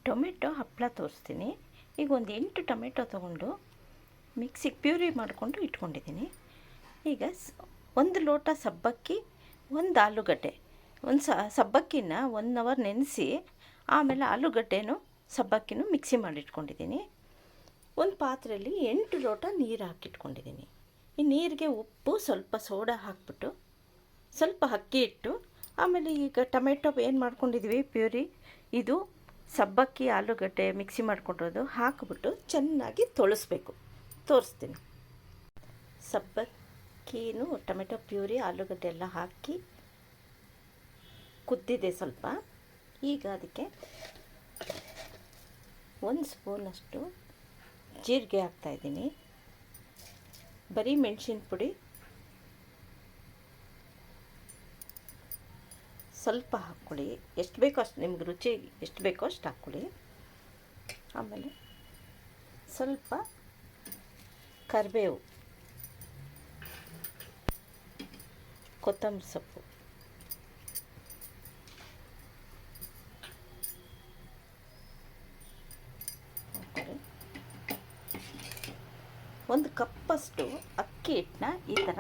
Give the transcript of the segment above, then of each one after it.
Tomato ಹಪ್ಪಳ ತೋರಿಸ್ತೀನಿ. ಈಗ ಒಂದು 8 ಟೊಮೆಟೊ ತೊಗೊಂಡು ಮಿಕ್ಸಿಗೆ ಪ್ಯೂರಿ ಮಾಡಿಕೊಂಡು ಇಟ್ಕೊಂಡಿದ್ದೀನಿ. ಈಗ 1 ಲೋಟ ಸಬ್ಬಕ್ಕಿ, 1 ಆಲೂಗಡ್ಡೆ, ಸಬ್ಬಕ್ಕಿನ 1 ಅವರ್ ನೆನೆಸಿ ಆಮೇಲೆ ಆಲೂಗಡ್ಡೆನೂ ಸಬ್ಬಕ್ಕಿನೂ ಮಿಕ್ಸಿ ಮಾಡಿಟ್ಕೊಂಡಿದ್ದೀನಿ. ಒಂದು ಪಾತ್ರೆಯಲ್ಲಿ 8 ಲೋಟ ನೀರು ಹಾಕಿಟ್ಕೊಂಡಿದ್ದೀನಿ. ಈ ನೀರಿಗೆ ಉಪ್ಪು, ಸ್ವಲ್ಪ ಸೋಡಾ ಹಾಕ್ಬಿಟ್ಟು ಸ್ವಲ್ಪ ಅಕ್ಕಿ ಇಟ್ಟು ಆಮೇಲೆ ಈಗ ಟೊಮೆಟೊ ಏನು ಮಾಡ್ಕೊಂಡಿದ್ದೀವಿ ಪ್ಯೂರಿ, ಇದು ಸಬ್ಬಕ್ಕಿ ಆಲೂಗಡ್ಡೆ ಮಿಕ್ಸಿ ಮಾಡ್ಕೊಂಡಿರೋದು ಹಾಕಿಬಿಟ್ಟು ಚೆನ್ನಾಗಿ ತೊಳಸ್ಬೇಕು. ತೋರಿಸ್ತೀನಿ. ಸಬ್ಬಕ್ಕಿನೂ ಟೊಮೆಟೊ ಪ್ಯೂರಿ ಆಲೂಗಡ್ಡೆ ಎಲ್ಲ ಹಾಕಿ ಕುದ್ದಿದೆ ಸ್ವಲ್ಪ. ಈಗ ಅದಕ್ಕೆ 1 ಸ್ಪೂನಷ್ಟು ಜೀರಿಗೆ ಹಾಕ್ತಾಯಿದ್ದೀನಿ. ಬರೀ ಮೆಣಸಿನ ಪುಡಿ ಸ್ವಲ್ಪ ಹಾಕ್ಕೊಳ್ಳಿ, ಎಷ್ಟು ಬೇಕೋ ಅಷ್ಟು, ನಿಮ್ಗೆ ರುಚಿ ಎಷ್ಟು ಬೇಕೋ ಅಷ್ಟು ಹಾಕ್ಕೊಳ್ಳಿ. ಆಮೇಲೆ ಸ್ವಲ್ಪ ಕರಿಬೇವು, ಕೊತ್ತಂಬರಿ ಸೊಪ್ಪು, ಒಂದು ಕಪ್ಪಷ್ಟು ಅಕ್ಕಿ ಹಿಟ್ಟನ್ನ ಈ ಥರ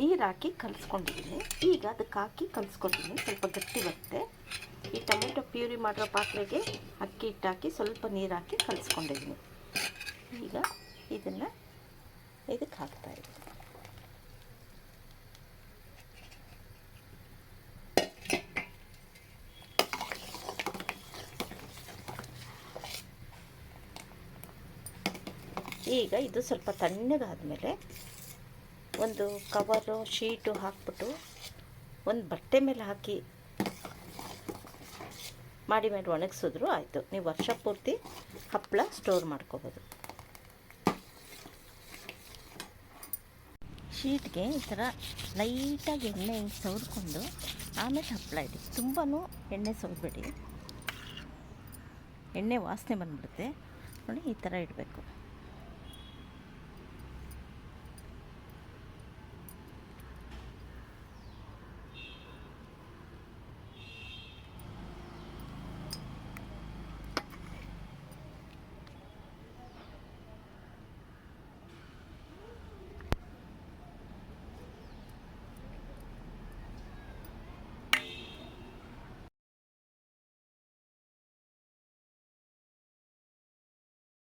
ನೀರು ಹಾಕಿ ಕಲಿಸ್ಕೊಂಡಿದ್ದೀನಿ. ಈಗ ಅದಕ್ಕೆ ಹಾಕಿ ಕಲಿಸ್ಕೊಂಡಿದ್ದೀನಿ, ಸ್ವಲ್ಪ ಗಟ್ಟಿ ಬರುತ್ತೆ. ಈ ಟೊಮೆಟೊ ಪ್ಯೂರಿ ಮಾಡಿರೋ ಪಾತ್ರೆಗೆ ಅಕ್ಕಿ ಹಿಟ್ಟು ಹಾಕಿ ಸ್ವಲ್ಪ ನೀರು ಹಾಕಿ ಕಲಿಸ್ಕೊಂಡಿದ್ದೀನಿ. ಈಗ ಇದನ್ನು ಇದಕ್ಕೆ ಹಾಕ್ತಾಯಿದ್ದೀನಿ. ಈಗ ಇದು ಸ್ವಲ್ಪ ತಣ್ಣಗಾದಮೇಲೆ ಒಂದು ಕವರು ಶೀಟು ಹಾಕ್ಬಿಟ್ಟು ಒಂದು ಬಟ್ಟೆ ಮೇಲೆ ಹಾಕಿ ಮಾಡಿ ಒಣಗಿಸಿದ್ರು ಆಯಿತು. ನೀವು ವರ್ಷ ಪೂರ್ತಿ ಹಪ್ಪಳ ಸ್ಟೋರ್ ಮಾಡ್ಕೋಬೋದು. ಶೀಟ್ಗೆ ಈ ಥರ ಲೈಟಾಗಿ ಎಣ್ಣೆ ಹಿಂಗೆ ಸವರ್ಕೊಂಡು ಆಮೇಲೆ ಹಪ್ಪಳ ಇಡಿ. ತುಂಬಾ ಎಣ್ಣೆ ಸವರಬೇಡಿ, ಎಣ್ಣೆ ವಾಸನೆ ಬಂದುಬಿಡುತ್ತೆ ನೋಡಿ. ಈ ಥರ ಇಡಬೇಕು.